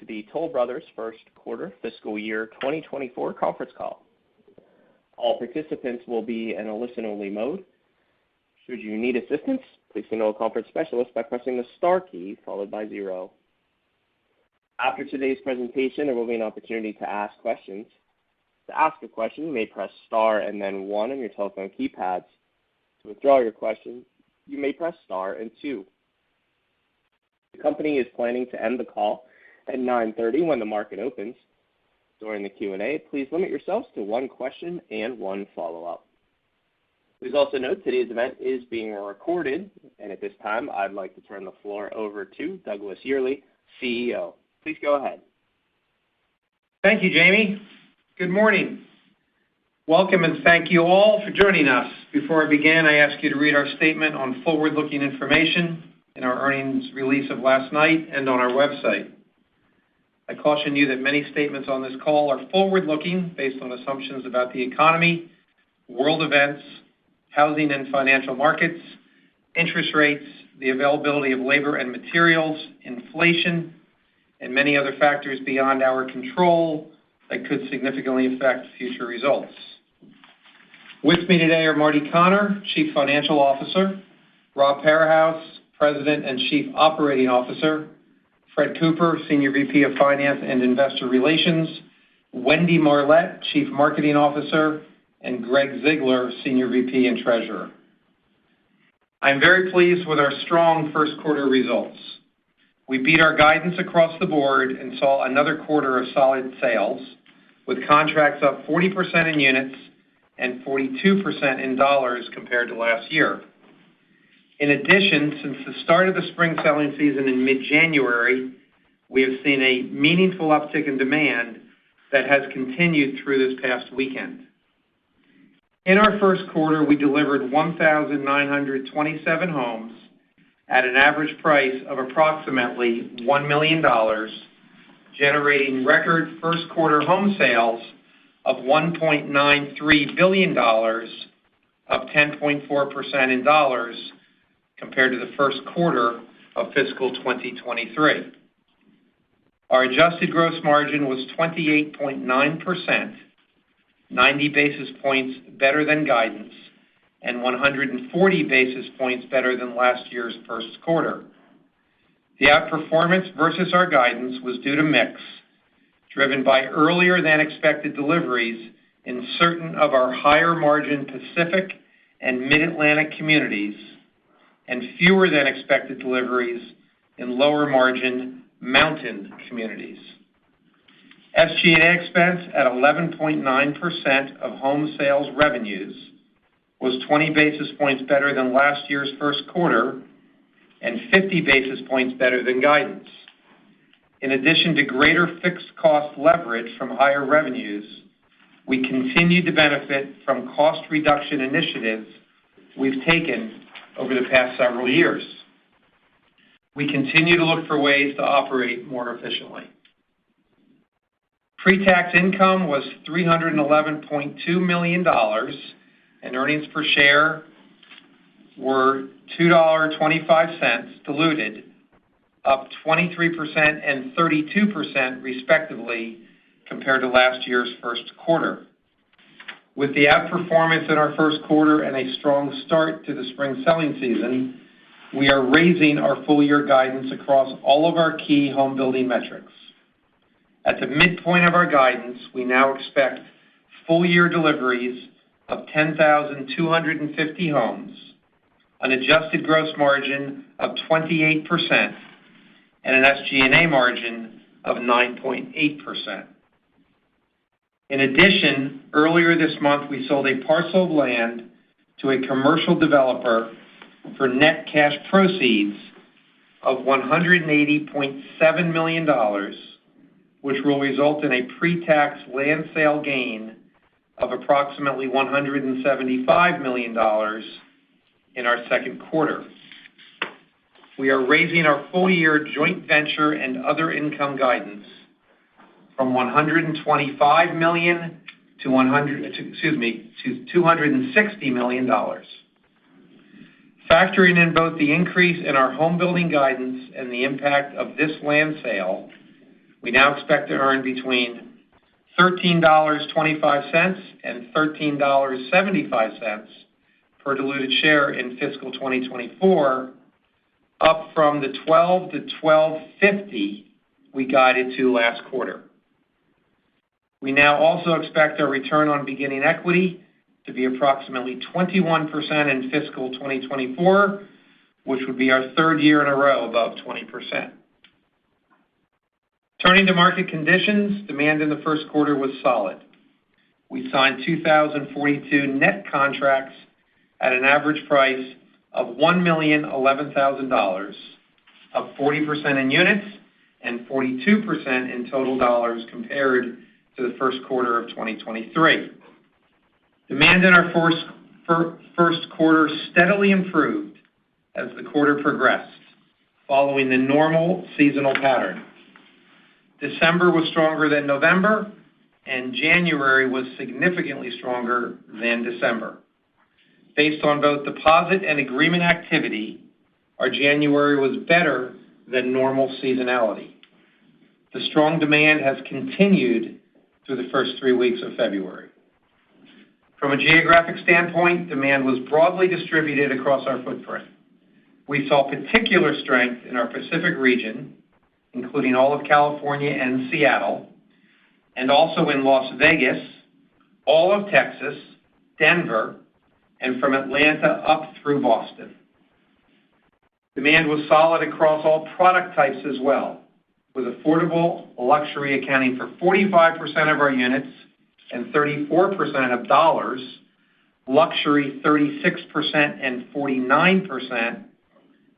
the Toll Brothers First Quarter Fiscal Year 2024 conference call. All participants will be in a listen-only mode. Should you need assistance, please signal a conference specialist by pressing the star key followed by 0. After today's presentation, there will be an opportunity to ask questions. To ask a question, you may press star and then 1 on your telephone keypads. To withdraw your question, you may press star and 2. The company is planning to end the call at 9:30 when the market opens. During the Q&A, please limit yourselves to one question and one follow-up. Please also note today's event is being recorded, and at this time, I'd like to turn the floor over to Douglas Yearley, CEO. Please go ahead. Thank you, Jamie. Good morning. Welcome and thank you all for joining us. Before I begin, I ask you to read our statement on forward-looking information in our earnings release of last night and on our website. I caution you that many statements on this call are forward-looking based on assumptions about the economy, world events, housing and financial markets, interest rates, the availability of labor and materials, inflation, and many other factors beyond our control that could significantly affect future results. With me today are Marty Connor, Chief Financial Officer, Rob Parahouse, President and Chief Operating Officer, Fred Cooper, Senior VP of Finance and Investor Relations, Wendy Marlette, Chief Marketing Officer, and Greg Ziegler, Senior VP and Treasurer. I'm very pleased with our strong first quarter results. We beat our guidance across the board and saw another quarter of solid sales, with contracts up 40% in units and 42% in dollars compared to last year. In addition, since the start of the spring selling season in mid-January, we have seen a meaningful uptick in demand that has continued through this past weekend. In our first quarter, we delivered 1,927 homes at an average price of approximately $1 million, generating record first quarter home sales of $1.93 billion, up 10.4% in dollars compared to the first quarter of fiscal 2023. Our adjusted gross margin was 28.9%, 90 basis points better than guidance, and 140 basis points better than last year's first quarter. The outperformance versus our guidance was due to mix, driven by earlier than expected deliveries in certain of our higher margin Pacific and Mid-Atlantic communities, and fewer than expected deliveries in lower margin mountain communities. SG&A expense at 11.9% of home sales revenues was 20 basis points better than last year's first quarter and 50 basis points better than guidance. In addition to greater fixed cost leverage from higher revenues, we continue to benefit from cost reduction initiatives we've taken over the past several years. We continue to look for ways to operate more efficiently. Pre-tax income was $311.2 million, and earnings per share were $2.25 diluted, up 23% and 32% respectively compared to last year's first quarter. With the outperformance in our first quarter and a strong start to the spring selling season, we are raising our full-year guidance across all of our key home building metrics. At the midpoint of our guidance, we now expect full-year deliveries of 10,250 homes, an adjusted gross margin of 28%, and an SG&A margin of 9.8%. In addition, earlier this month, we sold a parcel of land to a commercial developer for net cash proceeds of $180.7 million, which will result in a pre-tax land sale gain of approximately $175 million in our second quarter. We are raising our full-year joint venture and other income guidance from $125 million to $260 million. Factoring in both the increase in our home building guidance and the impact of this land sale, we now expect to earn between $13.25 and $13.75 per diluted share in fiscal 2024, up from the $12 to $12.50 we guided to last quarter. We now also expect our return on beginning equity to be approximately 21% in fiscal 2024, which would be our third year in a row above 20%. Turning to market conditions, demand in the first quarter was solid. We signed 2,042 net contracts at an average price of $1,011,000, up 40% in units and 42% in total dollars compared to the first quarter of 2023. Demand in our first quarter steadily improved as the quarter progressed, following the normal seasonal pattern. December was stronger than November, and January was significantly stronger than December. Based on both deposit and agreement activity, our January was better than normal seasonality. The strong demand has continued through the first 3 weeks of February. From a geographic standpoint, demand was broadly distributed across our footprint. We saw particular strength in our Pacific region, including all of California and Seattle, and also in Las Vegas, all of Texas, Denver, and from Atlanta up through Boston. Demand was solid across all product types as well, with affordable luxury accounting for 45% of our units and 34% of dollars, luxury 36% and 49%,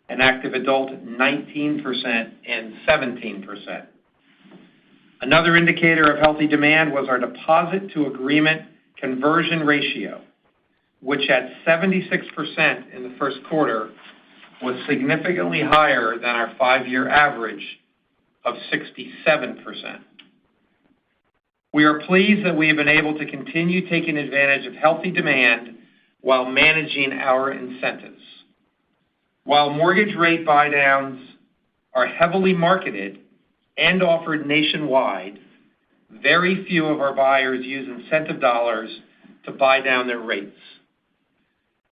and active adult 19% and 17%. Another indicator of healthy demand was our deposit to agreement conversion ratio, which at 76% in the first quarter was significantly higher than our 5-year average of 67%. We are pleased that we have been able to continue taking advantage of healthy demand while managing our incentives. While mortgage rate buydowns are heavily marketed and offered nationwide, very few of our buyers use incentive dollars to buy down their rates.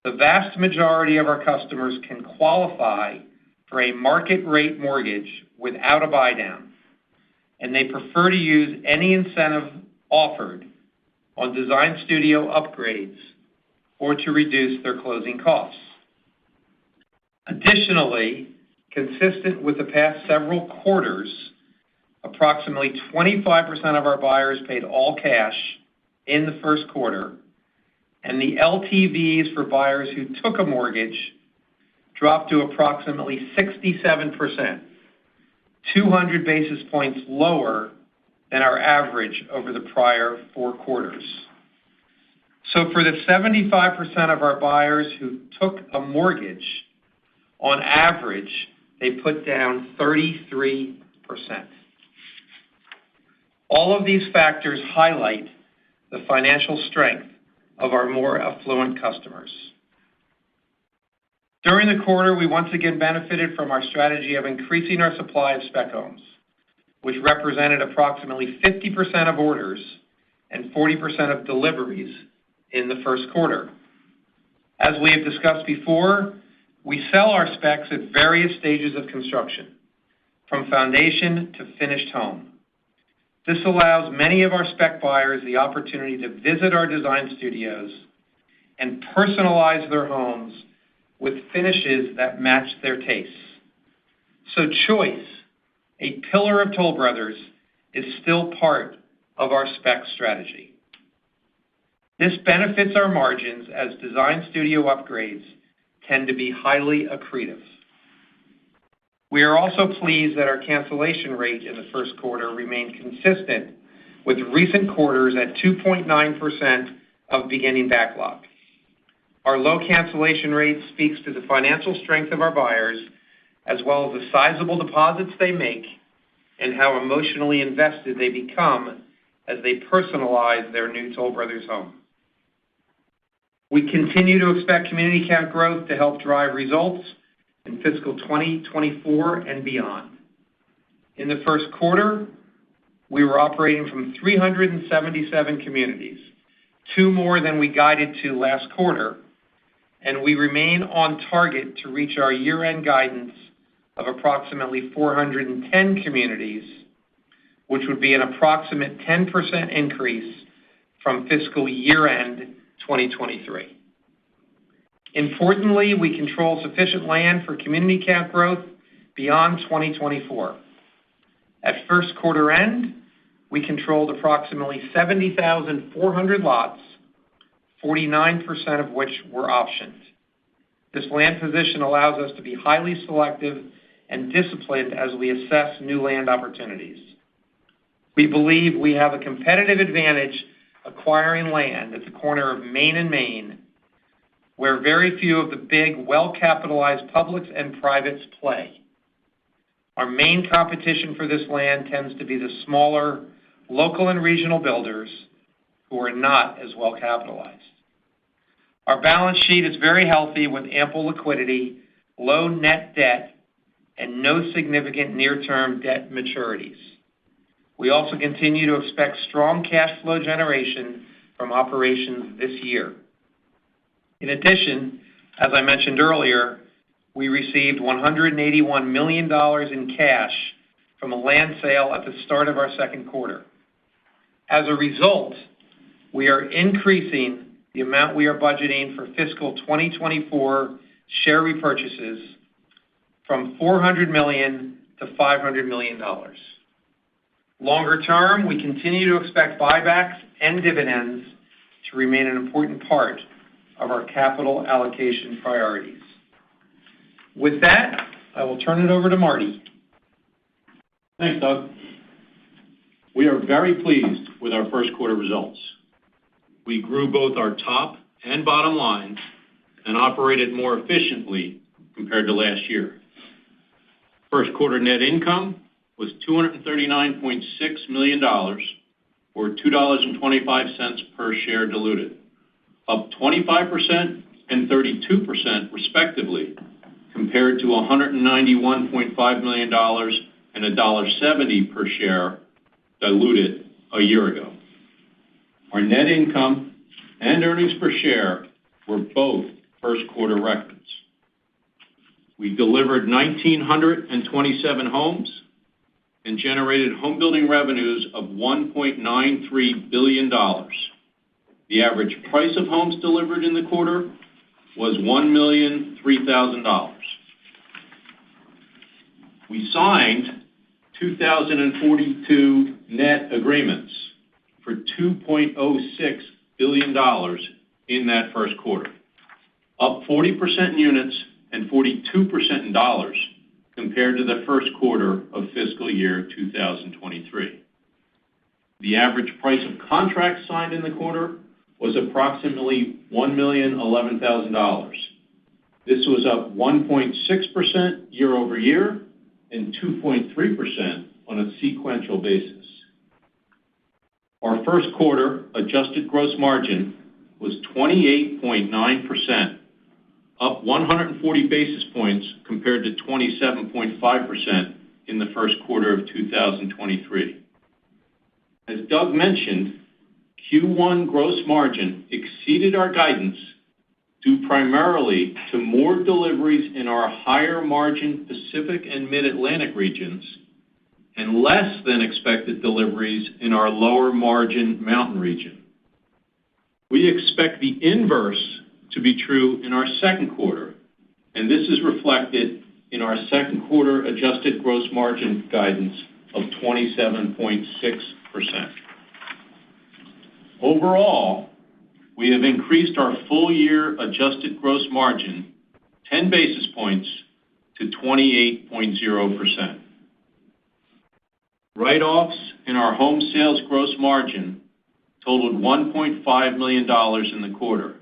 The vast majority of our customers can qualify for a market rate mortgage without a buydown, and they prefer to use any incentive offered on design studio upgrades or to reduce their closing costs. Additionally, consistent with the past several quarters, approximately 25% of our buyers paid all cash in the first quarter, and the LTVs for buyers who took a mortgage dropped to approximately 67%, 200 basis points lower than our average over the prior 4 quarters. So for the 75% of our buyers who took a mortgage, on average, they put down 33%. All of these factors highlight the financial strength of our more affluent customers. During the quarter, we once again benefited from our strategy of increasing our supply of spec homes, which represented approximately 50% of orders and 40% of deliveries in the first quarter. As we have discussed before, we sell our specs at various stages of construction, from foundation to finished home. This allows many of our spec buyers the opportunity to visit our design studios and personalize their homes with finishes that match their tastes. So choice, a pillar of Toll Brothers, is still part of our spec strategy. This benefits our margins as design studio upgrades tend to be highly accretive. We are also pleased that our cancellation rate in the first quarter remained consistent with recent quarters at 2.9% of beginning backlog. Our low cancellation rate speaks to the financial strength of our buyers, as well as the sizable deposits they make and how emotionally invested they become as they personalize their new Toll Brothers home. We continue to expect community count growth to help drive results in fiscal 2024 and beyond. In the first quarter, we were operating from 377 communities, 2 more than we guided to last quarter, and we remain on target to reach our year-end guidance of approximately 410 communities, which would be an approximate 10% increase from fiscal year-end 2023. Importantly, we control sufficient land for community count growth beyond 2024. At first quarter end, we controlled approximately 70,400 lots, 49% of which were optioned. This land position allows us to be highly selective and disciplined as we assess new land opportunities. We believe we have a competitive advantage acquiring land at the corner of Main and Main, where very few of the big, well-capitalized publics and privates play. Our main competition for this land tends to be the smaller, local and regional builders who are not as well capitalized. Our balance sheet is very healthy with ample liquidity, low net debt, and no significant near-term debt maturities. We also continue to expect strong cash flow generation from operations this year. In addition, as I mentioned earlier, we received $181 million in cash from a land sale at the start of our second quarter. As a result, we are increasing the amount we are budgeting for fiscal 2024 share repurchases from $400 million to $500 million. Longer term, we continue to expect buybacks and dividends to remain an important part of our capital allocation priorities. With that, I will turn it over to Marty. Thanks, Doug. We are very pleased with our first quarter results. We grew both our top and bottom lines and operated more efficiently compared to last year. First quarter net income was $239.6 million, or $2.25 per share diluted, up 25% and 32% respectively, compared to $191.5 million and $1.70 per share diluted a year ago. Our net income and earnings per share were both first quarter records. We delivered 1,927 homes and generated home building revenues of $1.93 billion. The average price of homes delivered in the quarter was $1,003,000. We signed 2,042 net agreements for $2.06 billion in that first quarter, up 40% in units and 42% in dollars compared to the first quarter of fiscal year 2023. The average price of contracts signed in the quarter was approximately $1,011,000. This was up 1.6% year over year and 2.3% on a sequential basis. Our first quarter adjusted gross margin was 28.9%, up 140 basis points compared to 27.5% in the first quarter of 2023. As Doug mentioned, Q1 gross margin exceeded our guidance due primarily to more deliveries in our higher margin Pacific and Mid-Atlantic regions and less than expected deliveries in our lower margin Mountain region. We expect the inverse to be true in our second quarter, and this is reflected in our second quarter adjusted gross margin guidance of 27.6%. Overall, we have increased our full year adjusted gross margin 10 basis points to 28.0%. Write-offs in our home sales gross margin totaled $1.5 million in the quarter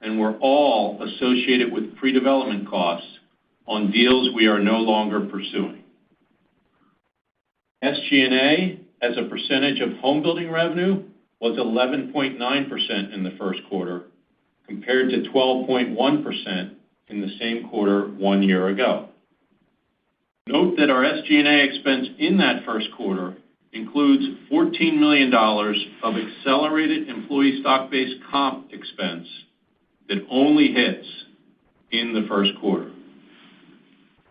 and were all associated with pre-development costs on deals we are no longer pursuing. SG&A as a percentage of home building revenue was 11.9% in the first quarter, compared to 12.1% in the same quarter 1 year ago. Note that our SG&A expense in that first quarter includes $14 million of accelerated employee stock-based comp expense that only hits in the first quarter.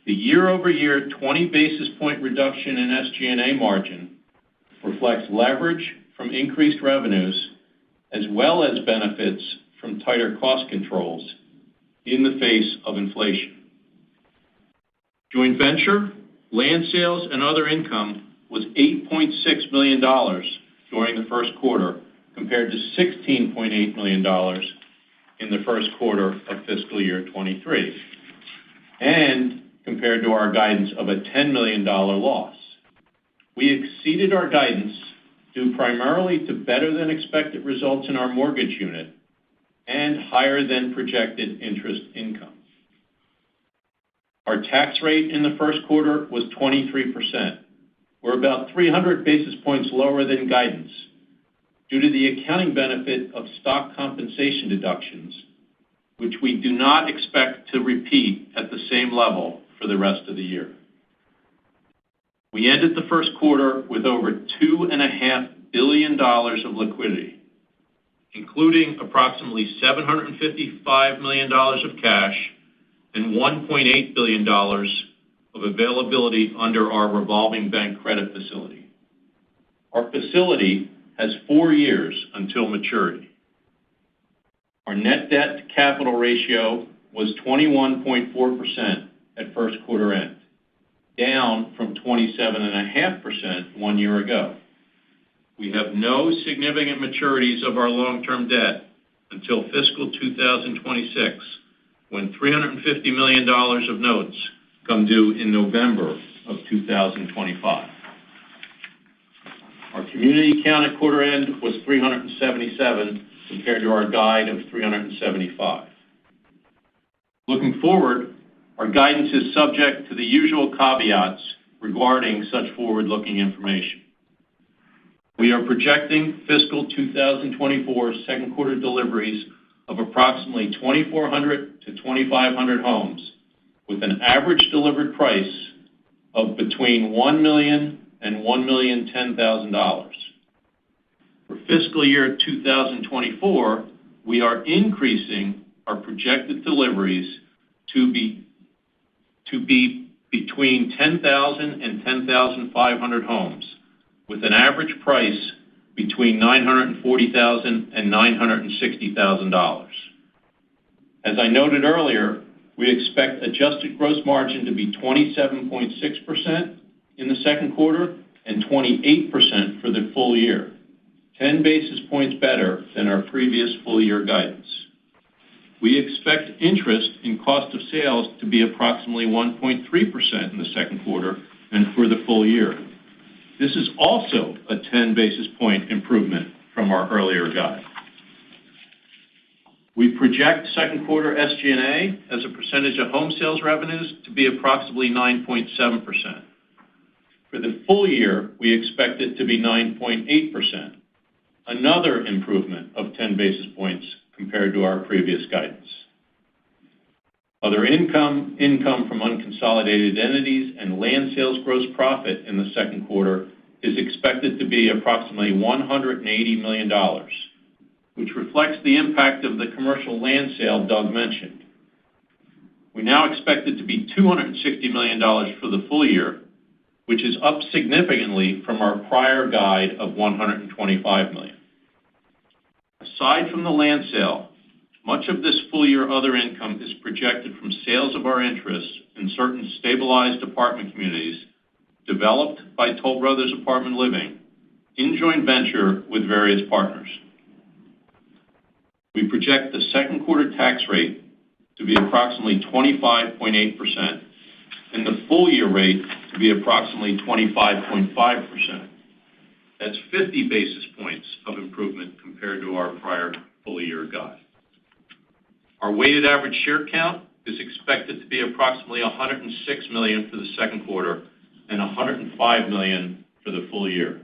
The year-over-year 20 basis point reduction in SG&A margin reflects leverage from increased revenues as well as benefits from tighter cost controls in the face of inflation. Joint venture, land sales, and other income was $8.6 million during the first quarter compared to $16.8 million in the first quarter of fiscal year 23, and compared to our guidance of a $10 million loss. We exceeded our guidance due primarily to better than expected results in our mortgage unit and higher than projected interest income. Our tax rate in the first quarter was 23%. We're about 300 basis points lower than guidance due to the accounting benefit of stock compensation deductions, which we do not expect to repeat at the same level for the rest of the year. We ended the first quarter with over $2.5 billion of liquidity, including approximately $755 million of cash and $1.8 billion of availability under our revolving bank credit facility. Our facility has 4 years until maturity. Our net debt to capital ratio was 21.4% at first quarter end, down from 27.5% 1 year ago. We have no significant maturities of our long-term debt until fiscal 2026, when $350 million of notes come due in November of 2025. Our community count at quarter end was 377 compared to our guide of 375. Looking forward, our guidance is subject to the usual caveats regarding such forward-looking information. We are projecting fiscal 2024 second quarter deliveries of approximately 2,400 to 2,500 homes, with an average delivered price of between $1 million and $1,010,000. For fiscal year 2024, we are increasing our projected deliveries to be between 10,000 and 10,500 homes, with an average price between $940,000 and $960,000. As I noted earlier, we expect adjusted gross margin to be 27.6% in the second quarter and 28% for the full year, 10 basis points better than our previous full year guidance. We expect interest in cost of sales to be approximately 1.3% in the second quarter and for the full year. This is also a 10 basis point improvement from our earlier guide. We project second quarter SG&A as a percentage of home sales revenues to be approximately 9.7%. For the full year, we expect it to be 9.8%, another improvement of 10 basis points compared to our previous guidance. Other income from unconsolidated entities, and land sales gross profit in the second quarter is expected to be approximately $180 million, which reflects the impact of the commercial land sale Doug mentioned. We now expect it to be $260 million for the full year, which is up significantly from our prior guide of $125 million. Aside from the land sale, much of this full-year other income is projected from sales of our interests in certain stabilized apartment communities developed by Toll Brothers Apartment Living in joint venture with various partners. We project the second quarter tax rate to be approximately 25.8% and the full-year rate to be approximately 25.5%. That's 50 basis points of improvement compared to our prior full-year guide. Our weighted average share count is expected to be approximately 106 million for the second quarter and 105 million for the full year.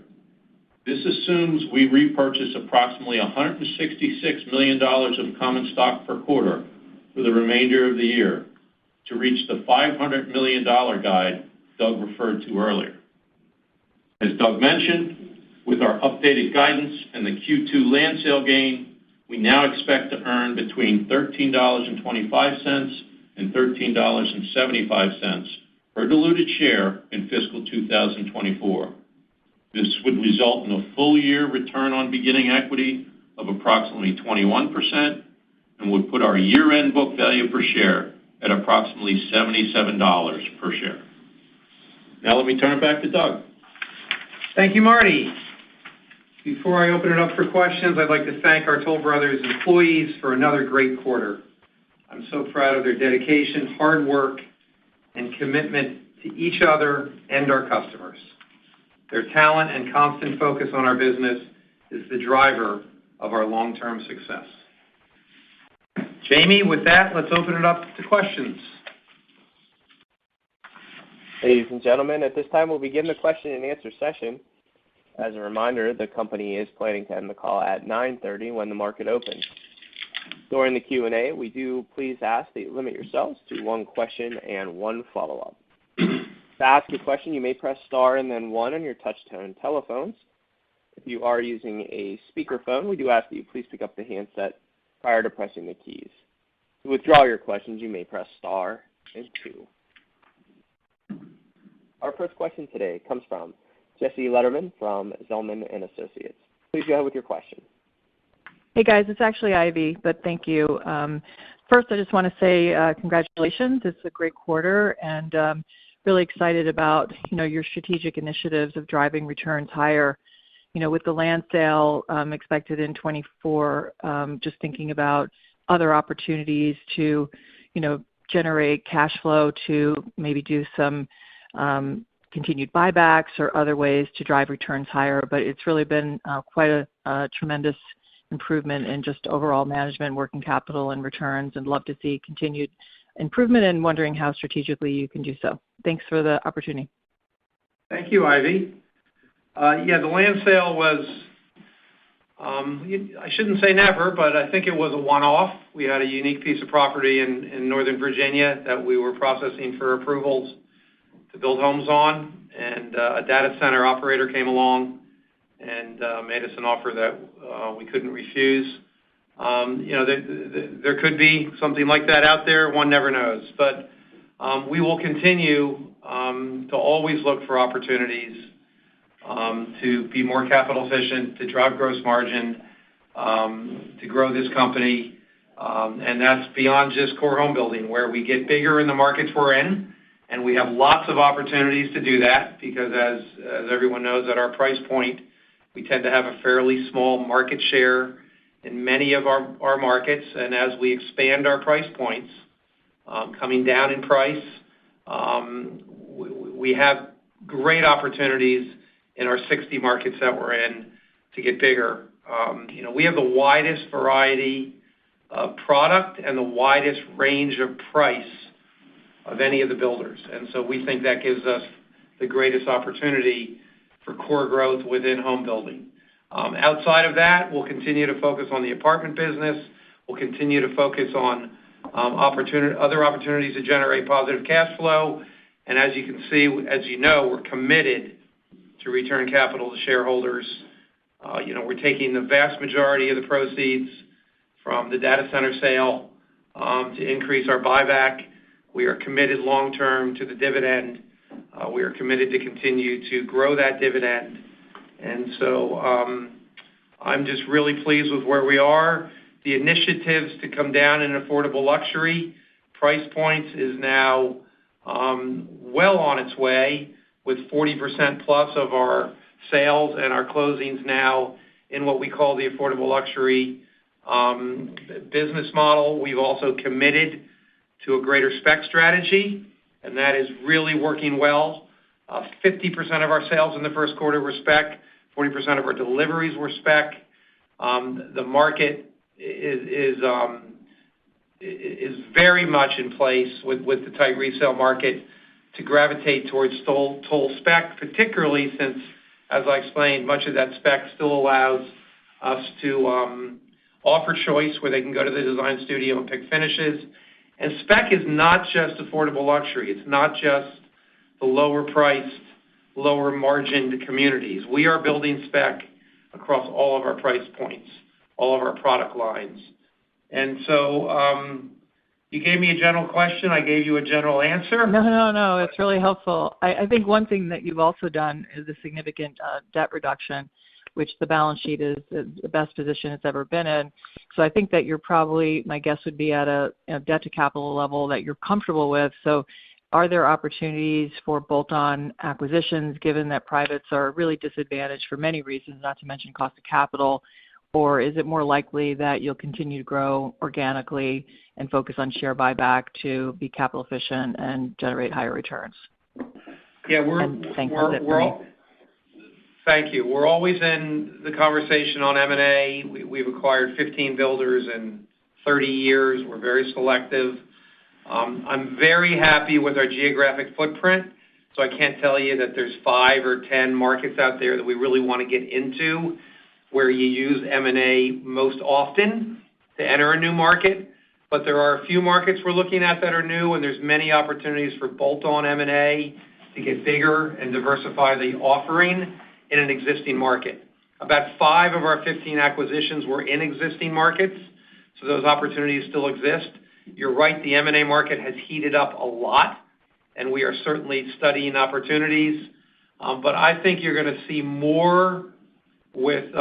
This assumes we repurchase approximately $166 million of common stock per quarter for the remainder of the year to reach the $500 million guide Doug referred to earlier. As Doug mentioned, with our updated guidance and the Q2 land sale gain, we now expect to earn between $13.25 and $13.75 per diluted share in fiscal 2024. This would result in a full-year return on beginning equity of approximately 21% and would put our year-end book value per share at approximately $77 per share. Now let me turn it back to Doug. Thank you, Marty. Before I open it up for questions, I'd like to thank our Toll Brothers employees for another great quarter. I'm so proud of their dedication, hard work, and commitment to each other and our customers. Their talent and constant focus on our business is the driver of our long-term success. Jamie, with that, let's open it up to questions. Ladies and gentlemen, at this time we'll begin the question and answer session. As a reminder, the company is planning to end the call at 9:30 when the market opens. During the Q&A, we do please ask that you limit yourselves to one question and one follow-up. To ask a question, you may press star and then one on your touch-tone telephones. If you are using a speakerphone, we do ask that you please pick up the handset prior to pressing the keys. To withdraw your questions, you may press star and two. Our first question today comes from Jesse Lederman from Zelman & Associates. Please go ahead with your question. Hey, guys. It's actually Ivy, but thank you. First, I just want to say congratulations. It's a great quarter, and really excited about, your strategic initiatives of driving returns higher. With the land sale expected in 24, just thinking about other opportunities to, generate cash flow to maybe do some continued buybacks or other ways to drive returns higher. But it's really been quite a tremendous improvement in just overall management, working capital, and returns, and love to see continued improvement and wondering how strategically you can do so. Thanks for the opportunity. Thank you, Ivy. The land sale was, I shouldn't say never, but I think it was a one-off. We had a unique piece of property in Northern Virginia that we were processing for approvals to build homes on, and a data center operator came along and made us an offer that we couldn't refuse. There could be something like that out there. One never knows. But we will continue to always look for opportunities to be more capital efficient, to drive gross margin, to grow this company. And that's beyond just core home building, where we get bigger in the markets we're in. And we have lots of opportunities to do that because, as everyone knows, at our price point, we tend to have a fairly small market share in many of our markets. And as we expand our price points, coming down in price, we have great opportunities in our 60 markets that we're in to get bigger. We have the widest variety of product and the widest range of price of any of the builders. And so we think that gives us the greatest opportunity for core growth within home building. Outside of that, we'll continue to focus on the apartment business. We'll continue to focus on other opportunities to generate positive cash flow. And as you can see, as you know, we're committed to return capital to shareholders. We're taking the vast majority of the proceeds from the data center sale to increase our buyback. We are committed long-term to the dividend. We are committed to continue to grow that dividend. And so I'm just really pleased with where we are. The initiatives to come down in affordable luxury price points is now well on its way, with 40% plus of our sales and our closings now in what we call the affordable luxury business model. We've also committed to a greater spec strategy, and that is really working well. 50% of our sales in the first quarter were spec. 40% of our deliveries were spec. The market is very much in place with the tight resale market to gravitate towards toll spec, particularly since, as I explained, much of that spec still allows us to offer choice where they can go to the design studio and pick finishes. And spec is not just affordable luxury. It's not just the lower priced lower margined communities. We are building spec across all of our price points, all of our product lines. And so you gave me a general question. I gave you a general answer. No. It's really helpful. I think one thing that you've also done is a significant debt reduction, which the balance sheet is the best position it's ever been in. So I think that you're probably, my guess would be at a debt to capital level that you're comfortable with. So are there opportunities for bolt-on acquisitions, given that privates are really disadvantaged for many reasons, not to mention cost of capital? Or is it more likely that you'll continue to grow organically and focus on share buyback to be capital efficient and generate higher returns? Yeah, thank you. We're always in the conversation on M&A. We've acquired 15 builders in 30 years. We're very selective. I'm very happy with our geographic footprint, so I can't tell you that there's 5 or 10 markets out there that we really want to get into where you use M&A most often to enter a new market. But there are a few markets we're looking at that are new, and there's many opportunities for bolt-on M&A to get bigger and diversify the offering in an existing market. About 5 of our 15 acquisitions were in existing markets, so those opportunities still exist. You're right, the M&A market has heated up a lot, and we are certainly studying opportunities. But I think you're going to see more with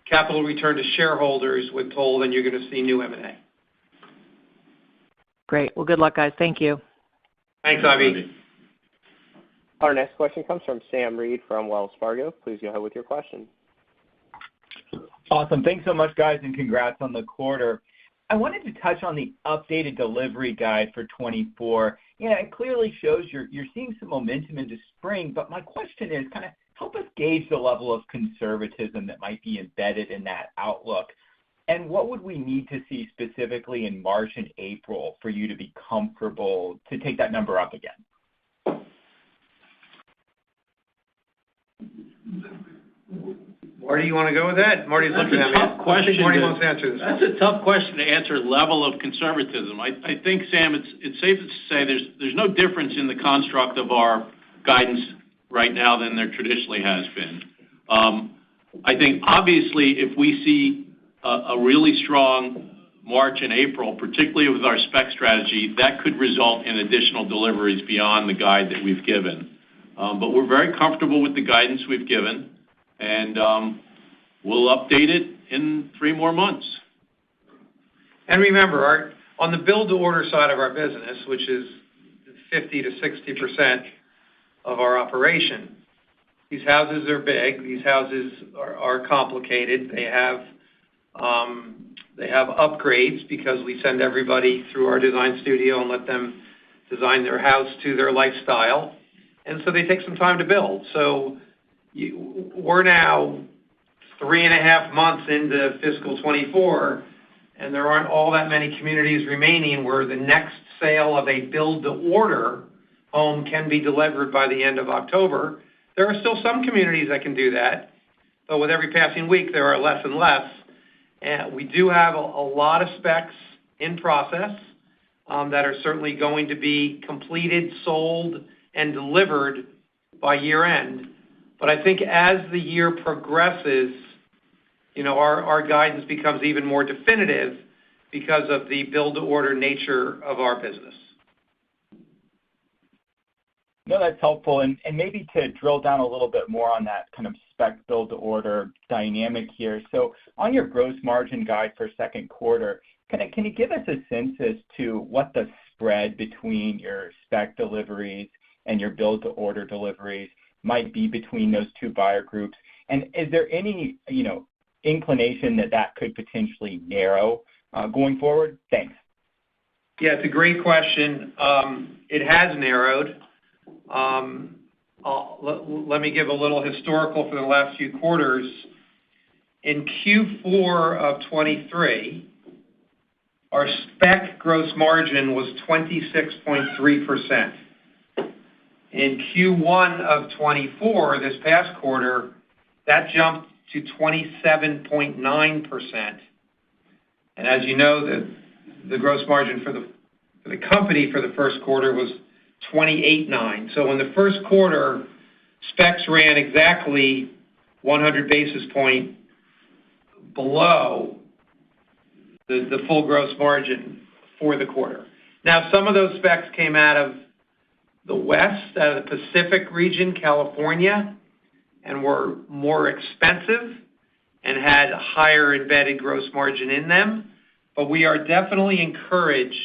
capital return to shareholders with TOL than you're going to see new M&A. Great. Well, good luck, guys. Thank you. Thanks, Ivy. Our next question comes from Sam Reed from Wells Fargo. Please go ahead with your question. Awesome. Thanks so much, guys, and congrats on the quarter. I wanted to touch on the updated delivery guide for 24. Yeah, it clearly shows you're seeing some momentum into spring, but my question is kind of help us gauge the level of conservatism that might be embedded in that outlook. And what would we need to see specifically in March and April for you to be comfortable to take that number up again? Marty, you want to go with that? Marty's looking at me. That's a tough question. Marty wants to answer this. That's a tough question to answer, level of conservatism. I think, Sam, it's safe to say there's no difference in the construct of our guidance right now than there traditionally has been. I think, obviously, if we see a really strong March and April, particularly with our spec strategy, that could result in additional deliveries beyond the guide that we've given. But we're very comfortable with the guidance we've given, and we'll update it in 3 more months. And remember, on the build-to-order side of our business, which is 50 to 60% of our operation, these houses are big. These houses are complicated. They have upgrades because we send everybody through our design studio and let them design their house to their lifestyle. And so they take some time to build. So we're now 3.5 months into fiscal 24, and there aren't all that many communities remaining where the next sale of a build-to-order home can be delivered by the end of October. There are still some communities that can do that, but with every passing week, there are less and less. And we do have a lot of specs in process that are certainly going to be completed, sold, and delivered by year end. But I think as the year progresses, our guidance becomes even more definitive because of the build-to-order nature of our business. No, that's helpful. And maybe to drill down a little bit more on that kind of spec build-to-order dynamic here. So on your gross margin guide for second quarter, can you give us a sense as to what the spread between your spec deliveries and your build-to-order deliveries might be between those 2 buyer groups? And is there any, inclination that could potentially narrow going forward? Thanks. Yeah, it's a great question. It has narrowed. Let me give a little historical for the last few quarters. In Q4 of 23, our spec gross margin was 26.3%. In Q1 of 24, this past quarter, that jumped to 27.9%. And as you know, the gross margin for the company for the first quarter was 28.9%. So in the first quarter, specs ran exactly 100 basis point below the full gross margin for the quarter. Now, some of those specs came out of the West, out of the Pacific region, California, and were more expensive and had a higher embedded gross margin in them. But we are definitely encouraged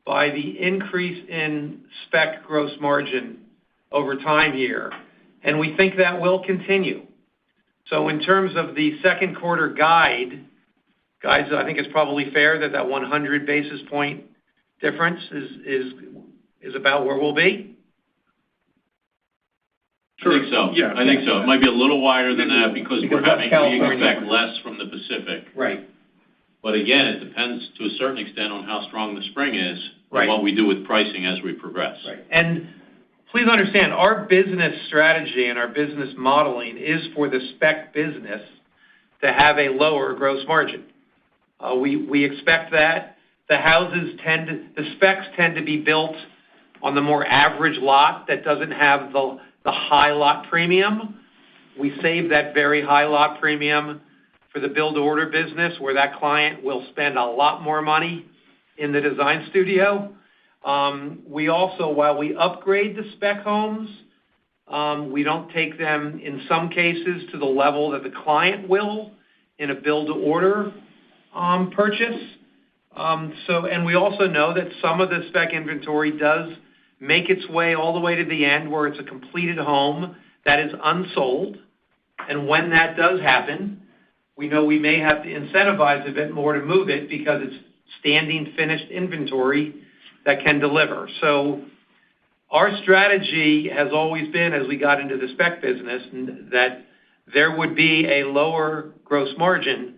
by the increase in spec gross margin over time here, and we think that will continue. So in terms of the second quarter guys, I think it's probably fair that 100 basis point difference is about where we'll be. I think so. Yeah, I think so. It might be a little wider than that because we expect less from the Pacific. Right. But again, it depends to a certain extent on how strong the spring is right. and what we do with pricing as we progress. Right. And please understand, our business strategy and our business modeling is for the spec business to have a lower gross margin. We expect that. The specs tend to be built on the more average lot that doesn't have the high lot premium. We save that very high lot premium for the build-to-order business where that client will spend a lot more money in the design studio. We also, while we upgrade the spec homes, we don't take them, in some cases, to the level that the client will in a build-to-order purchase. And we also know that some of the spec inventory does make its way all the way to the end where it's a completed home that is unsold. And when that does happen, we know we may have to incentivize a bit more to move it because it's standing finished inventory that can deliver. So our strategy has always been, as we got into the spec business, that there would be a lower gross margin,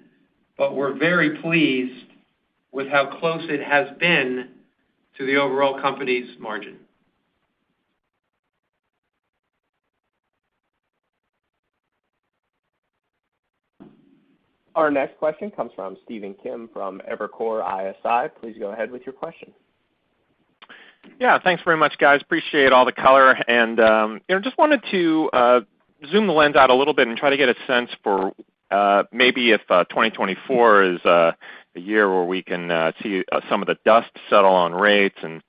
but we're very pleased with how close it has been to the overall company's margin. Our next question comes from Stephen Kim from Evercore ISI. Please go ahead with your question. Yeah, thanks very much, guys. Appreciate all the color. And, just wanted to zoom the lens out a little bit and try to get a sense for maybe if 2024 is a year where we can see some of the dust settle on rates and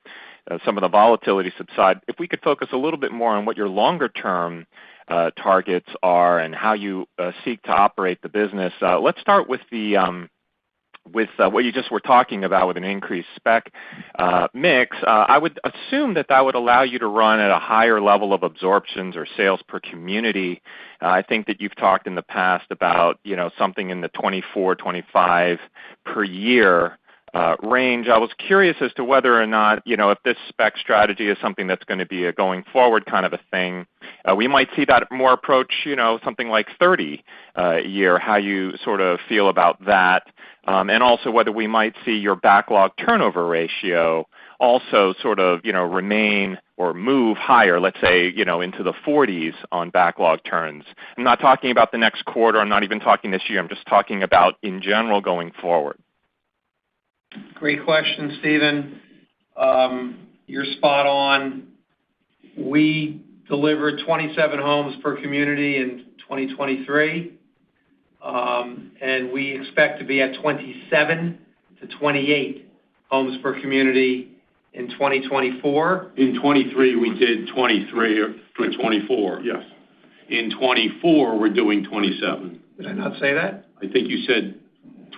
some of the volatility subside. If we could focus a little bit more on what your longer-term targets are and how you seek to operate the business. Let's start with what you just were talking about with an increased spec mix. I would assume that would allow you to run at a higher level of absorptions or sales per community. I think that you've talked in the past about, something in the 24, 25 per year range. I was curious as to whether or not, if this spec strategy is something that's going to be a going forward kind of a thing. We might see that more approach, something like 30 a year, how you sort of feel about that. And also whether we might see your backlog turnover ratio also sort of, remain or move higher, let's say, into the 40s on backlog turns. I'm not talking about the next quarter. I'm not even talking this year. I'm just talking about in general going forward. Great question, Stephen. You're spot on. We delivered 27 homes per community in 2023, and we expect to be at 27 to 28 homes per community in 2024. In 23, we did 23 or 24. Yes. In 24, we're doing 27. Did I not say that? I think you said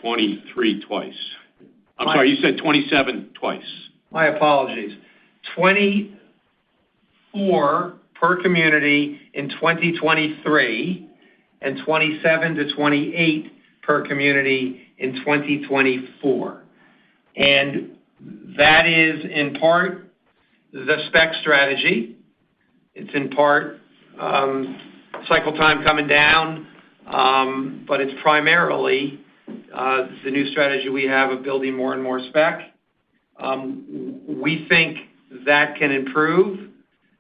23 twice. I'm sorry, you said 27 twice. My apologies. 24 per community in 2023 and 27 to 28 per community in 2024. And that is in part the spec strategy. It's in part cycle time coming down, but it's primarily the new strategy we have of building more and more spec. We think that can improve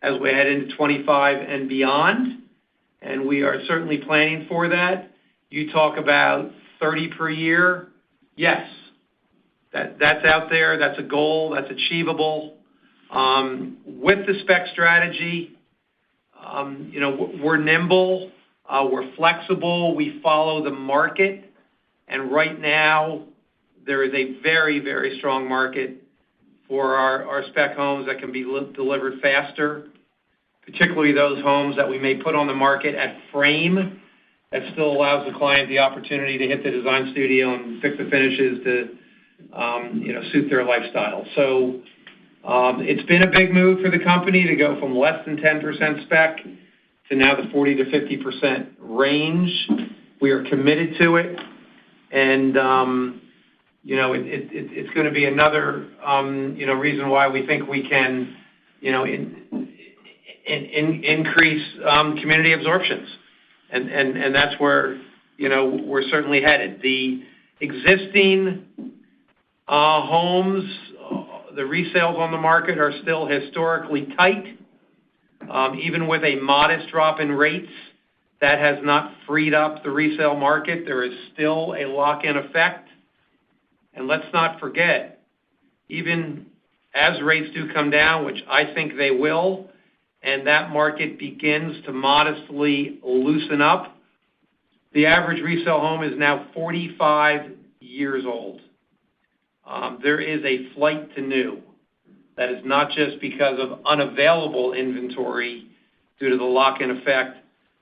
as we head into 25 and beyond, and we are certainly planning for that. You talk about 30 per year. Yes, that's out there. That's a goal. That's achievable. With the spec strategy, we're nimble, we're flexible, we follow the market, and right now there is a very, very strong market for our spec homes that can be delivered faster, particularly those homes that we may put on the market at frame that still allows the client the opportunity to hit the design studio and pick the finishes to suit their lifestyle. So it's been a big move for the company to go from less than 10% spec to now the 40 to 50% range. We are committed to it, and it's going to be another reason why we think we can increase community absorptions, and that's where we're certainly headed. The existing homes, the resales on the market are still historically tight. Even with a modest drop in rates, that has not freed up the resale market. There is still a lock-in effect. And let's not forget, even as rates do come down, which I think they will, and that market begins to modestly loosen up, the average resale home is now 45 years old. There is a flight to new. That is not just because of unavailable inventory due to the lock-in effect,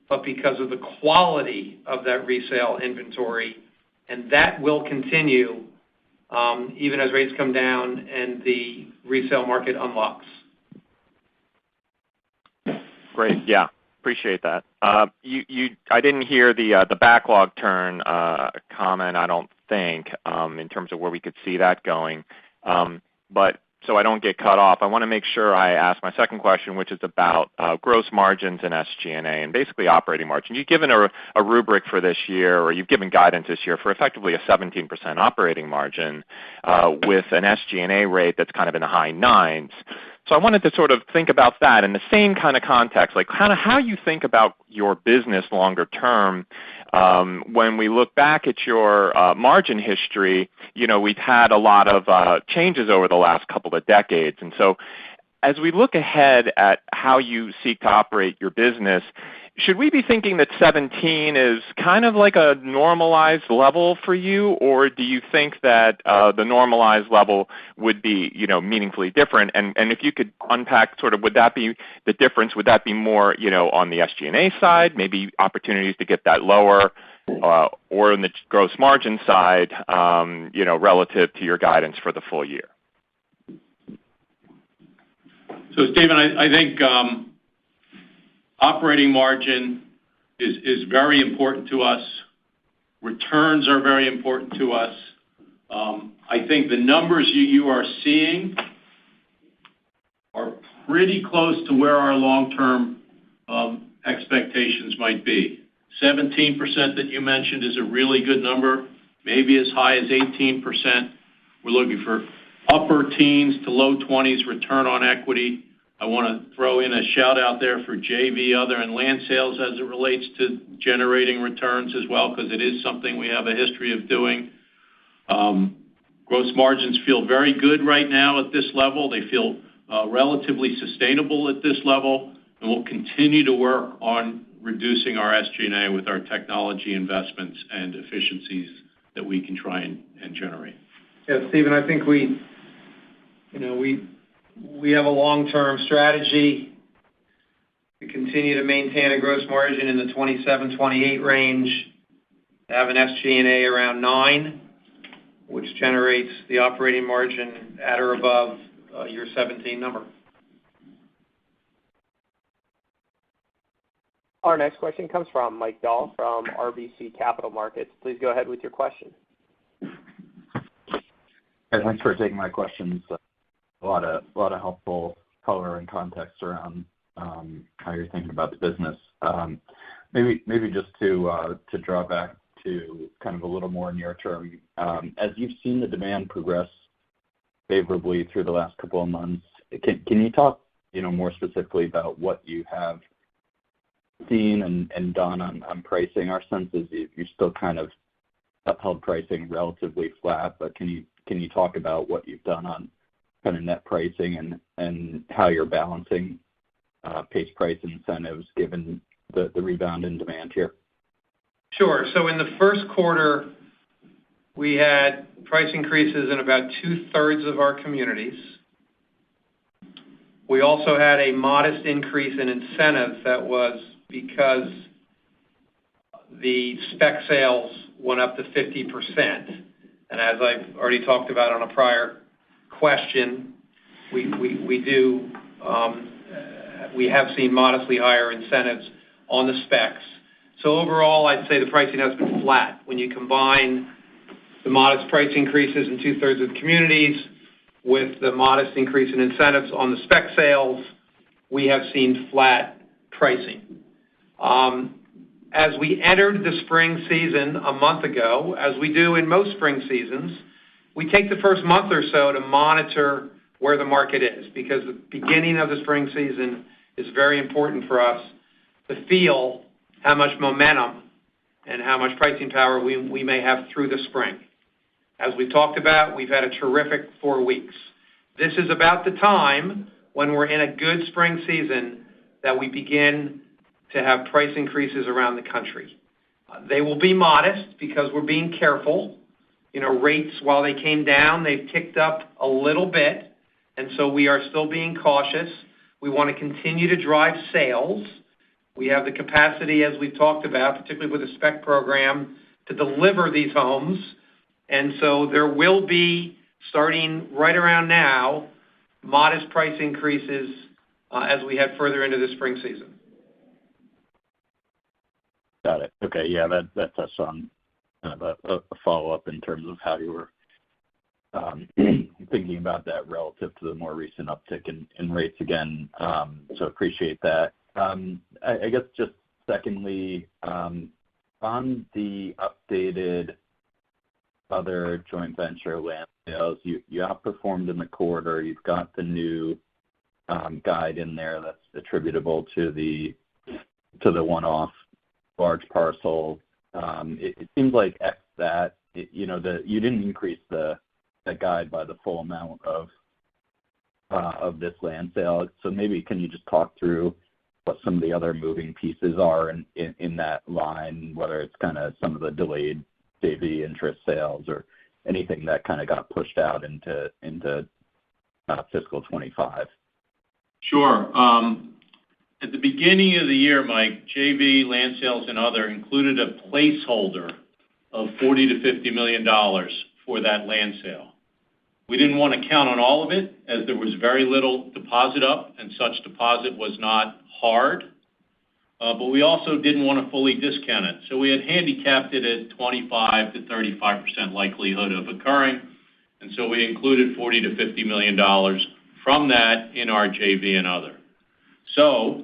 but because of the quality of that resale inventory, and that will continue even as rates come down and the resale market unlocks. Great, yeah, appreciate that. I didn't hear the backlog turn comment, I don't think, in terms of where we could see that going. But so I don't get cut off, I want to make sure I ask my second question, which is about gross margins and SG&A and basically operating margin. You've given a rubric for this year, or you've given guidance this year for effectively a 17% operating margin with an SG&A rate that's kind of in the high nines. So I wanted to sort of think about that in the same kind of context, like kind of how you think about your business longer term. When we look back at your margin history, we've had a lot of changes over the last couple of decades. And so as we look ahead at how you seek to operate your business, should we be thinking that 17 is kind of like a normalized level for you, or do you think that the normalized level would be, meaningfully different? And if you could unpack sort of, would that be the difference? Would that be more, on the SG&A side, maybe opportunities to get that lower, or in the gross margin side, relative to your guidance for the full year? So, Stephen, I think operating margin is very important to us. Returns are very important to us. I think the numbers you are seeing are pretty close to where our long-term expectations might be. 17% that you mentioned is a really good number, maybe as high as 18%. We're looking for upper teens to low 20s return on equity. I want to throw in a shout out there for JV, other, and land sales as it relates to generating returns as well, because it is something we have a history of doing. Gross margins feel very good right now at this level. They feel relatively sustainable at this level, and we'll continue to work on reducing our SG&A with our technology investments and efficiencies that we can try and generate. Yeah, Stephen, I think we have a long-term strategy to continue to maintain a gross margin in the 27-28 range, to have an SG&A around 9, which generates the operating margin at or above your 17 number. Our next question comes from Mike Dahl from RBC Capital Markets. Please go ahead with your question. Hey, thanks for taking my questions. A lot of helpful color and context around how you're thinking about the business. Maybe just to draw back to kind of a little more near term, as you've seen the demand progress favorably through the last couple of months, can you talk more specifically about what you have seen and done on pricing? Our sense is you still kind of upheld pricing relatively flat, but can you talk about what you've done on kind of net pricing and how you're balancing pace price incentives given the rebound in demand here? Sure. So in the first quarter, we had price increases in about 2/3 of our communities. We also had a modest increase in incentives that was because the spec sales went up to 50%. And as I've already talked about on a prior question, we have seen modestly higher incentives on the specs. So overall, I'd say the pricing has been flat. When you combine the modest price increases in 2/3 of the communities with the modest increase in incentives on the spec sales, we have seen flat pricing. As we entered the spring season a month ago, as we do in most spring seasons, we take the first month or so to monitor where the market is, because the beginning of the spring season is very important for us to feel how much momentum and how much pricing power we may have through the spring. As we've talked about, we've had a terrific 4 weeks. This is about the time when we're in a good spring season that we begin to have price increases around the country. They will be modest because we're being careful. You know, rates, while they came down, they've ticked up a little bit, and so we are still being cautious. We want to continue to drive sales. We have the capacity, as we've talked about, particularly with the spec program, to deliver these homes. And so there will be, starting right around now, modest price increases as we head further into the spring season. Got it. Okay, yeah, that touched on kind of a follow-up in terms of how you were thinking about that relative to the more recent uptick in rates again. So appreciate that. I guess just secondly, on the updated other joint venture land sales, you outperformed in the quarter. You've got the new guide in there that's attributable to the one-off large parcel. It seems like you didn't increase the guide by the full amount of this land sale. So maybe can you just talk through what some of the other moving pieces are in that line, whether it's kind of some of the delayed JV interest sales or anything that kind of got pushed out into fiscal 25? Sure. At the beginning of the year, Mike, JV, land sales, and other included a placeholder of $40 to $50 million for that land sale. We didn't want to count on all of it, as there was very little deposit up, and such deposit was not hard. But we also didn't want to fully discount it. So we had handicapped it at 25 to 35% likelihood of occurring. And so we included $40 to $50 million from that in our JV and other. So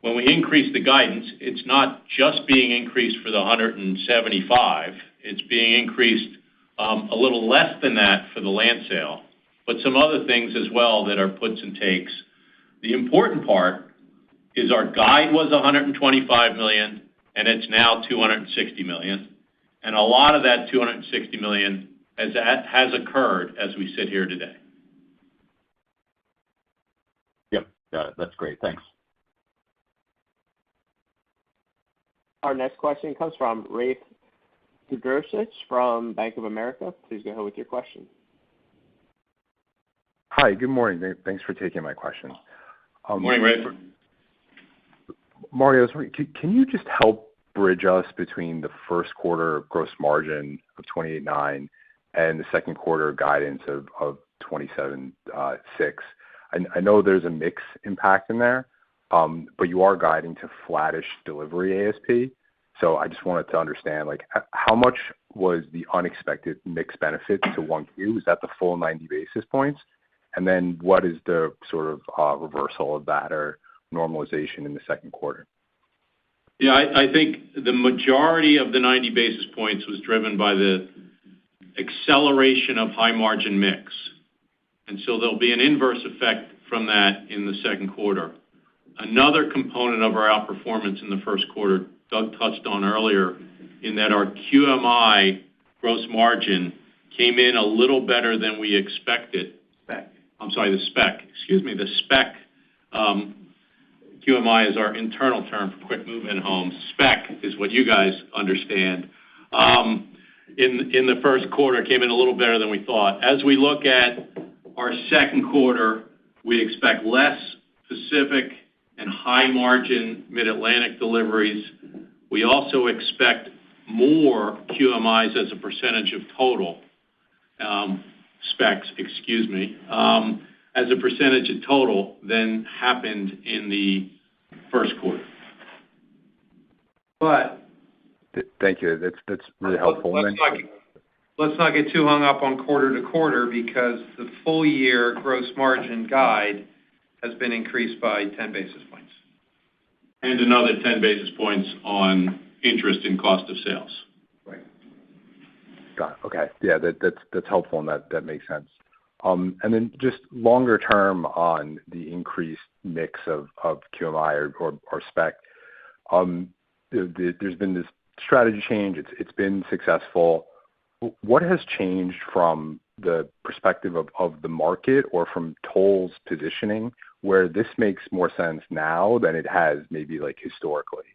when we increase the guidance, it's not just being increased for the 175. It's being increased a little less than that for the land sale, but some other things as well that are puts and takes. The important part is our guide was $125 million, and it's now $260 million. And a lot of that $260 million has occurred as we sit here today. Yep, got it. That's great. Thanks. Our next question comes from Rafe Jadrosich from Bank of America. Please go ahead with your question. Hi, good morning. Thanks for taking my question. Good morning, Rafe. Marty, can you just help bridge us between the first quarter gross margin of 28.9 and the second quarter guidance of 27.6? I know there's a mix impact in there, but you are guiding to flattish delivery ASP. So I just wanted to understand, like, how much was the unexpected mix benefit to 1Q? Is that the full 90 basis points? And then what is the sort of reversal of that or normalization in the second quarter? Yeah, I think the majority of the 90 basis points was driven by the acceleration of high margin mix. And so there'll be an inverse effect from that in the second quarter. Another component of our outperformance in the first quarter, Doug touched on earlier, in that our QMI gross margin came in a little better than we expected. The spec QMI is our internal term for quick move-in homes. Spec is what you guys understand. In the first quarter, came in a little better than we thought. As we look at our second quarter, we expect less Pacific and high-margin Mid-Atlantic deliveries. We also expect more QMIs as a percentage of total specs, as a percentage of total than happened in the first quarter. But Thank you. That's really helpful. Let's not get too hung up on quarter to quarter because the full year gross margin guide has been increased by 10 basis points. And another 10 basis points on interest in cost of sales. Right. Got it. Okay. Yeah, that's helpful, and that makes sense. And then just longer term on the increased mix of QMI or spec, there's been this strategy change. It's been successful. What has changed from the perspective of the market or from TOL's positioning where this makes more sense now than it has maybe like historically?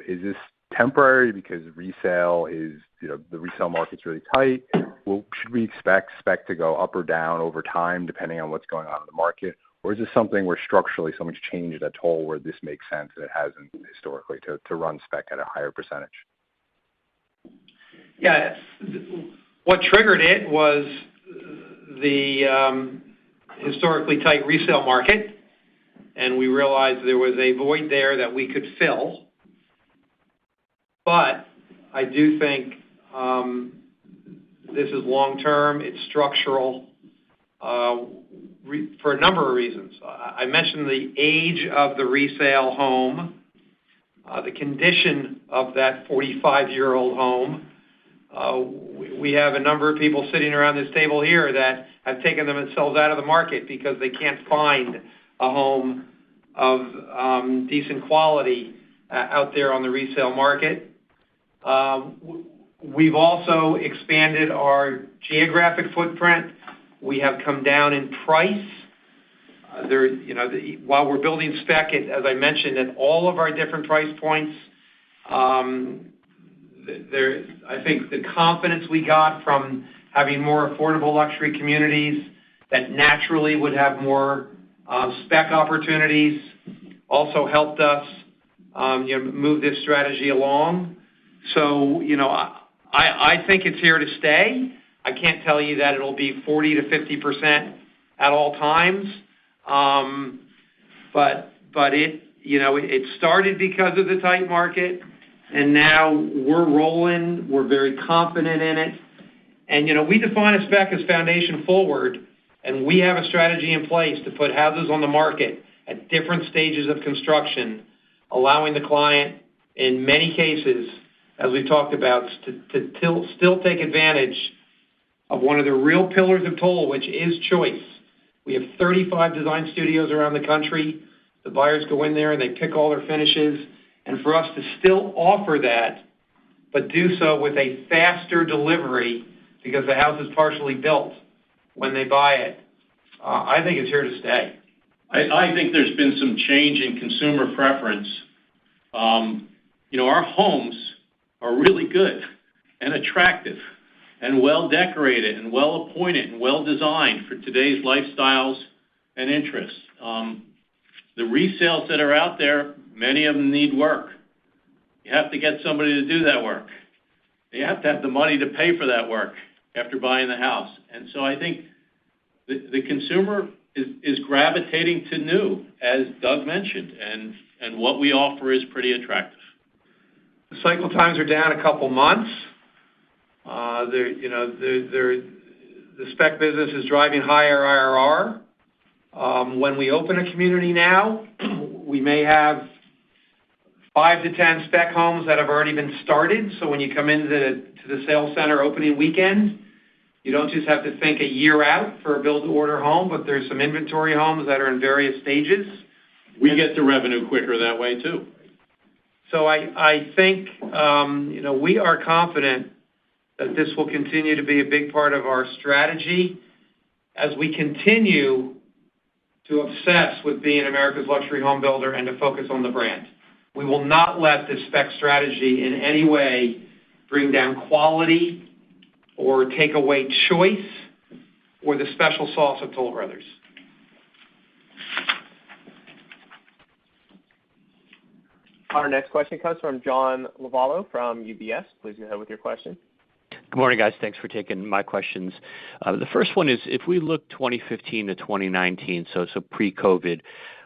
Is this temporary because resale is, the resale market's really tight? Well, should we expect spec to go up or down over time depending on what's going on in the market? Or is this something where structurally something's changed at TOL where this makes sense and it hasn't historically to run spec at a higher percentage? Yeah. What triggered it was the historically tight resale market, and we realized there was a void there that we could fill. But I do think this is long-term. It's structural for a number of reasons. I mentioned the age of the resale home, the condition of that 45-year-old home. We have a number of people sitting around this table here that have taken themselves out of the market because they can't find a home of decent quality out there on the resale market. We've also expanded our geographic footprint. We have come down in price. While we're building spec, as I mentioned, at all of our different price points, I think the confidence we got from having more affordable luxury communities that naturally would have more spec opportunities also helped us move this strategy along. So, I think it's here to stay. I can't tell you that it'll be 40 to 50% at all times. But it started because of the tight market, and now we're rolling. We're very confident in it. And, we define a spec as foundation forward, and we have a strategy in place to put houses on the market at different stages of construction, allowing the client, in many cases, as we talked about, to still take advantage of one of the real pillars of TOL, which is choice. We have 35 design studios around the country. The buyers go in there and they pick all their finishes. And for us to still offer that, but do so with a faster delivery because the house is partially built when they buy it, I think it's here to stay. I think there's been some change in consumer preference. Our homes are really good and attractive and well decorated and well appointed and well designed for today's lifestyles and interests. The resales that are out there, many of them need work. You have to get somebody to do that work. You have to have the money to pay for that work after buying the house. And so I think the consumer is gravitating to new, as Doug mentioned, and what we offer is pretty attractive. The cycle times are down a couple months. The spec business is driving higher IRR. When we open a community now, we may have 5 to 10 spec homes that have already been started. So when you come into the sales center opening weekend, you don't just have to think a year out for a build-to-order home, but there's some inventory homes that are in various stages. We get the revenue quicker that way, too. So I think, we are confident that this will continue to be a big part of our strategy as we continue to obsess with being America's luxury home builder and to focus on the brand. We will not let the spec strategy in any way bring down quality or take away choice or the special sauce of Toll Brothers. Our next question comes from John Lovallo from UBS. Please go ahead with your question. Good morning, guys. Thanks for taking my questions. The first one is, if we look 2015 to 2019, so pre-COVID,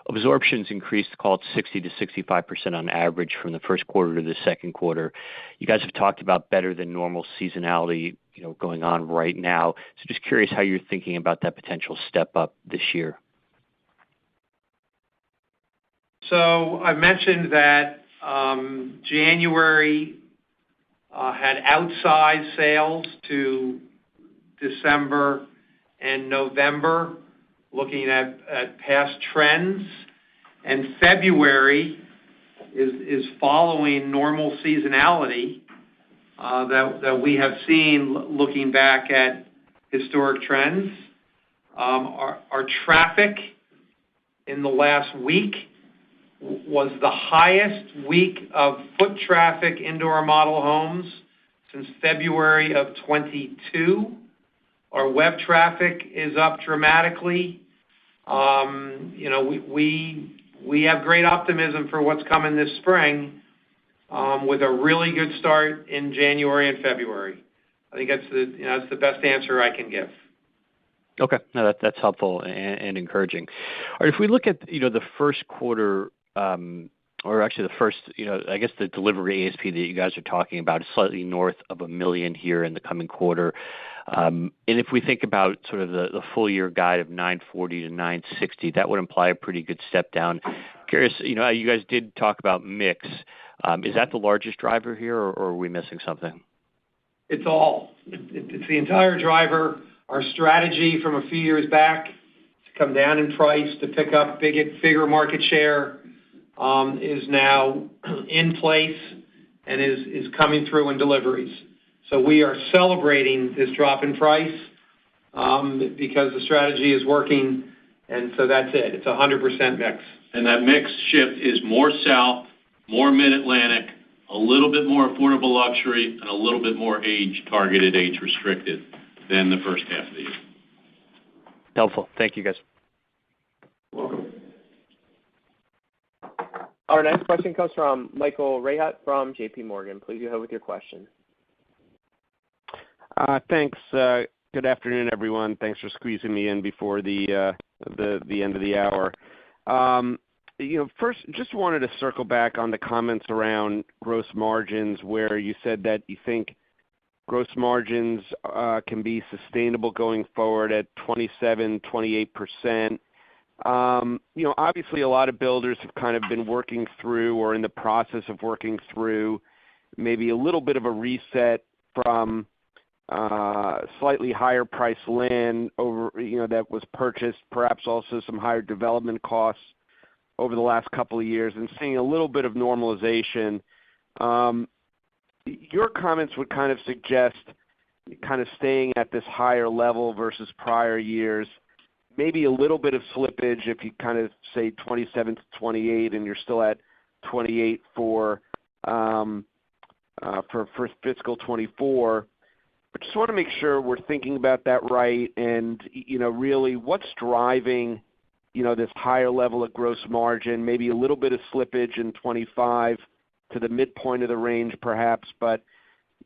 absorptions increased, call it 60 to 65% on average from the first quarter to the second quarter. You guys have talked about better than normal seasonality, going on right now. So just curious how you're thinking about that potential step up this year. So I mentioned that January had outsized sales to December and November, looking at past trends. And February is following normal seasonality that we have seen looking back at historic trends. Our traffic in the last week was the highest week of foot traffic into our model homes since February of 22. Our web traffic is up dramatically. We have great optimism for what's coming this spring, with a really good start in January and February. I think that's the best answer I can give. Okay, no, that's helpful and encouraging. All right, if we look at the first quarter, or actually the first, I guess the delivery ASP that you guys are talking about is slightly north of $1 million here in the coming quarter. And if we think about sort of the full year guide of 940 to 960, that would imply a pretty good step down. Curious, you guys did talk about mix. Is that the largest driver here, or are we missing something? It's all. It's the entire driver. Our strategy from a few years back to come down in price to pick up bigger market share is now in place and is coming through in deliveries. So we are celebrating this drop in price because the strategy is working, and so that's it. It's 100% mix. And that mix shift is more south, more mid-Atlantic, a little bit more affordable luxury, and a little bit more age-targeted, age-restricted than the first half of the year. Helpful. Thank you, guys. Welcome. Our next question comes from Michael Rehaut from J.P. Morgan. Please go ahead with your question. Thanks. Good afternoon, everyone. Thanks for squeezing me in before the end of the hour. First, just wanted to circle back on the comments around gross margins, where you said that you think gross margins can be sustainable going forward at 27-28%. Obviously, a lot of builders have kind of been working through or in the process of working through maybe a little bit of a reset from slightly higher price land over, that was purchased, perhaps also some higher development costs over the last couple of years, and seeing a little bit of normalization. Your comments would kind of suggest kind of staying at this higher level versus prior years, maybe a little bit of slippage if you kind of say 27 to 28 and you're still at 28 for fiscal 24. But just want to make sure we're thinking about that right, and really what's driving this higher level of gross margin, maybe a little bit of slippage in 25 to the midpoint of the range perhaps, but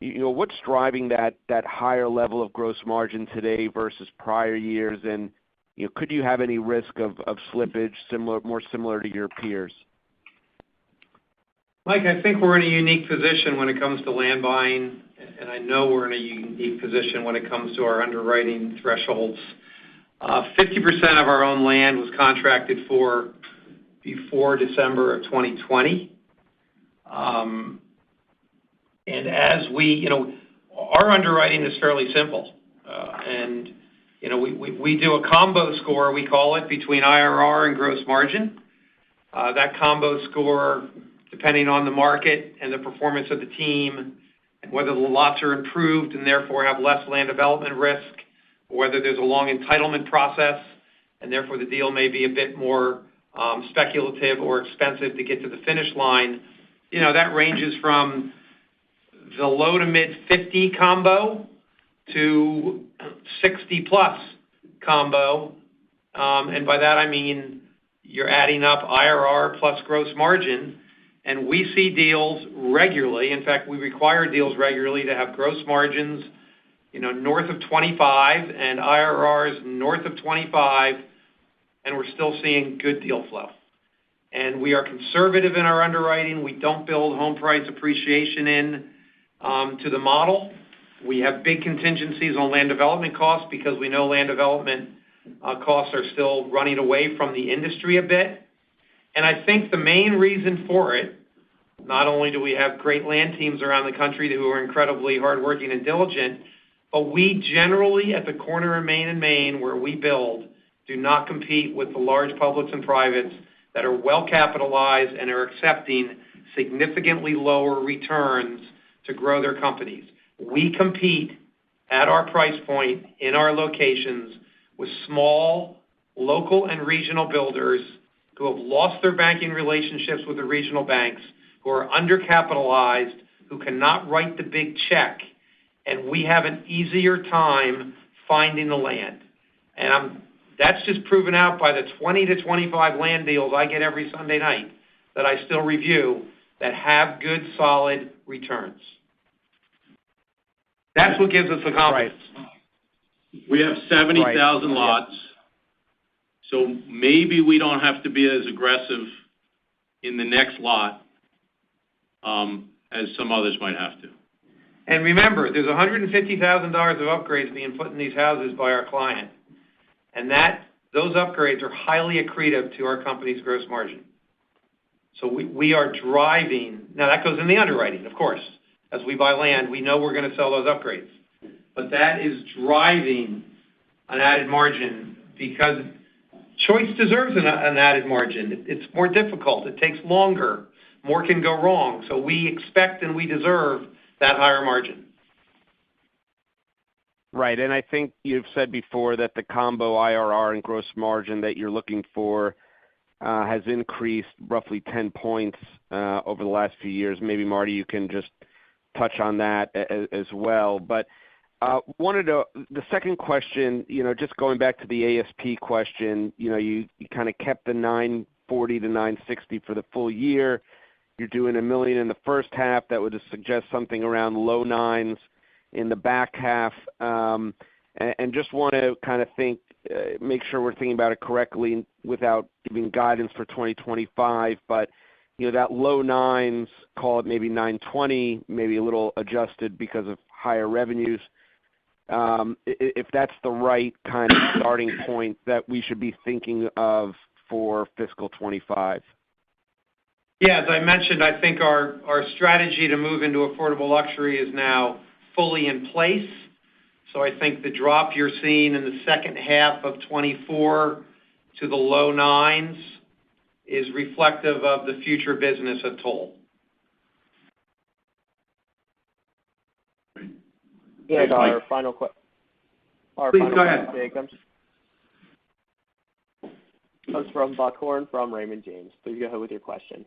what's driving that higher level of gross margin today versus prior years, and could you have any risk of slippage more similar to your peers? Mike, I think we're in a unique position when it comes to land buying, and I know we're in a unique position when it comes to our underwriting thresholds. 50% of our own land was contracted for before December of 2020. And as our underwriting is fairly simple. We do a combo score, we call it, between IRR and gross margin. That combo score, depending on the market and the performance of the team, and whether the lots are improved and therefore have less land development risk, or whether there's a long entitlement process and therefore the deal may be a bit more speculative or expensive to get to the finish line. That ranges from the low to mid 50 combo to 60 plus combo. And by that I mean you're adding up IRR plus gross margin. And we see deals regularly. In fact, we require deals regularly to have gross margins, north of 25 and IRRs north of 25, and we're still seeing good deal flow. And we are conservative in our underwriting. We don't build home price appreciation in to the model. We have big contingencies on land development costs because we know land development costs are still running away from the industry a bit. And I think the main reason for it, not only do we have great land teams around the country who are incredibly hardworking and diligent, but we generally, at the corner of Main and Main, where we build, do not compete with the large publics and privates that are well capitalized and are accepting significantly lower returns to grow their companies. We compete at our price point in our locations with small, local and regional builders who have lost their banking relationships with the regional banks, who are undercapitalized, who cannot write the big check, and we have an easier time finding the land. And that's just proven out by the 20 to 25 land deals I get every Sunday night that I still review that have good, solid returns. That's what gives us the confidence. Right. We have 70,000 lots, so maybe we don't have to be as aggressive in the next lot as some others might have to. And remember, there's $150,000 of upgrades being put in these houses by our client, and those upgrades are highly accretive to our company's gross margin. So we are driving. Now that goes in the underwriting, of course. As we buy land, we know we're going to sell those upgrades. But that is driving an added margin because choice deserves an added margin. It's more difficult. It takes longer. More can go wrong. So we expect and we deserve that higher margin. Right. And I think you've said before that the combo IRR and gross margin that you're looking for has increased roughly 10 points over the last few years. Maybe, Marty, you can just touch on that as well. But the second question, just going back to the ASP question, you kind of kept the 940 to 960 for the full year. You're doing $1 million in the first half. That would suggest something around low nines in the back half. And just want to kind of make sure we're thinking about it correctly without giving guidance for 2025. But that low nines, call it maybe 920, maybe a little adjusted because of higher revenues. If that's the right kind of starting point that we should be thinking of for fiscal 25. Yeah, as I mentioned, I think our strategy to move into affordable luxury is now fully in place. So I think the drop you're seeing in the second half of 24 to the low nines is reflective of the future business of TOL. And our final question. Please go ahead. Comes from Buck Horne from Raymond James. Please go ahead with your question.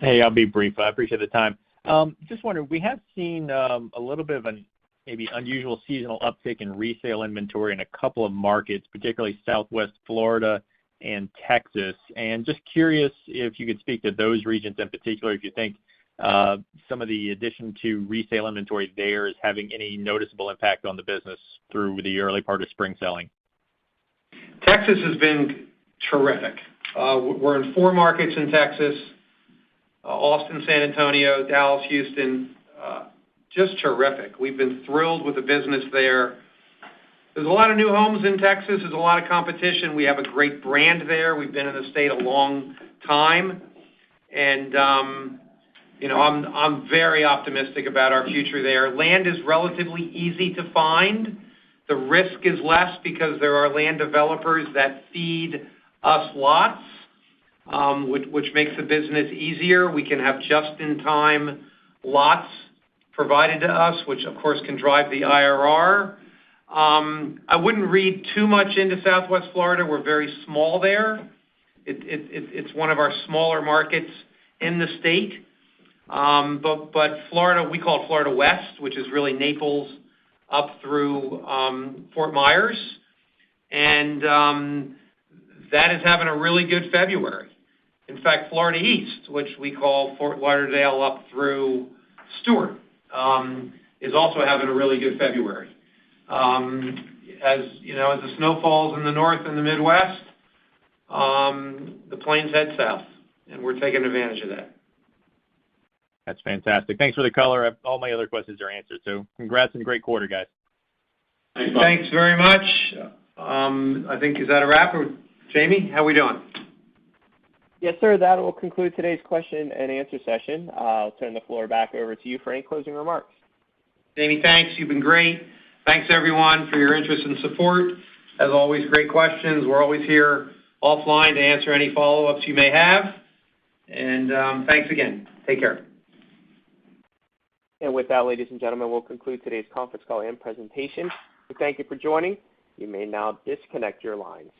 Hey, I'll be brief. I appreciate the time. Just wondering, we have seen a little bit of an maybe unusual seasonal uptick in resale inventory in a couple of markets, particularly Southwest Florida and Texas. And just curious if you could speak to those regions in particular, if you think some of the addition to resale inventory there is having any noticeable impact on the business through the early part of spring selling. Texas has been terrific. We're in 4 markets in Texas, Austin, San Antonio, Dallas, Houston, just terrific. We've been thrilled with the business there. There's a lot of new homes in Texas. There's a lot of competition. We have a great brand there. We've been in the state a long time. And, I'm very optimistic about our future there. Land is relatively easy to find. The risk is less because there are land developers that feed us lots, which makes the business easier. We can have just-in-time lots provided to us, which, of course, can drive the IRR. I wouldn't read too much into Southwest Florida. We're very small there. It's one of our smaller markets in the state. But Florida, we call it Florida West, which is really Naples up through Fort Myers. And that is having a really good February. In fact, Florida East, which we call Fort Lauderdale up through Stewart, is also having a really good February. As you know, as the snow falls in the north and the Midwest, the planes head south, and we're taking advantage of that. That's fantastic. Thanks for the color. All my other questions are answered. So congrats and great quarter, guys. Thanks very much. I think, is that a wrap? Or Jamie, how we doing? Yes, sir. That will conclude today's question and answer session. I'll turn the floor back over to you for any closing remarks. Jamie, thanks. You've been great. Thanks, everyone, for your interest and support. As always, great questions. We're always here offline to answer any follow-ups you may have. And thanks again. Take care. And with that, ladies and gentlemen, we'll conclude today's conference call and presentation. We thank you for joining. You may now disconnect your lines.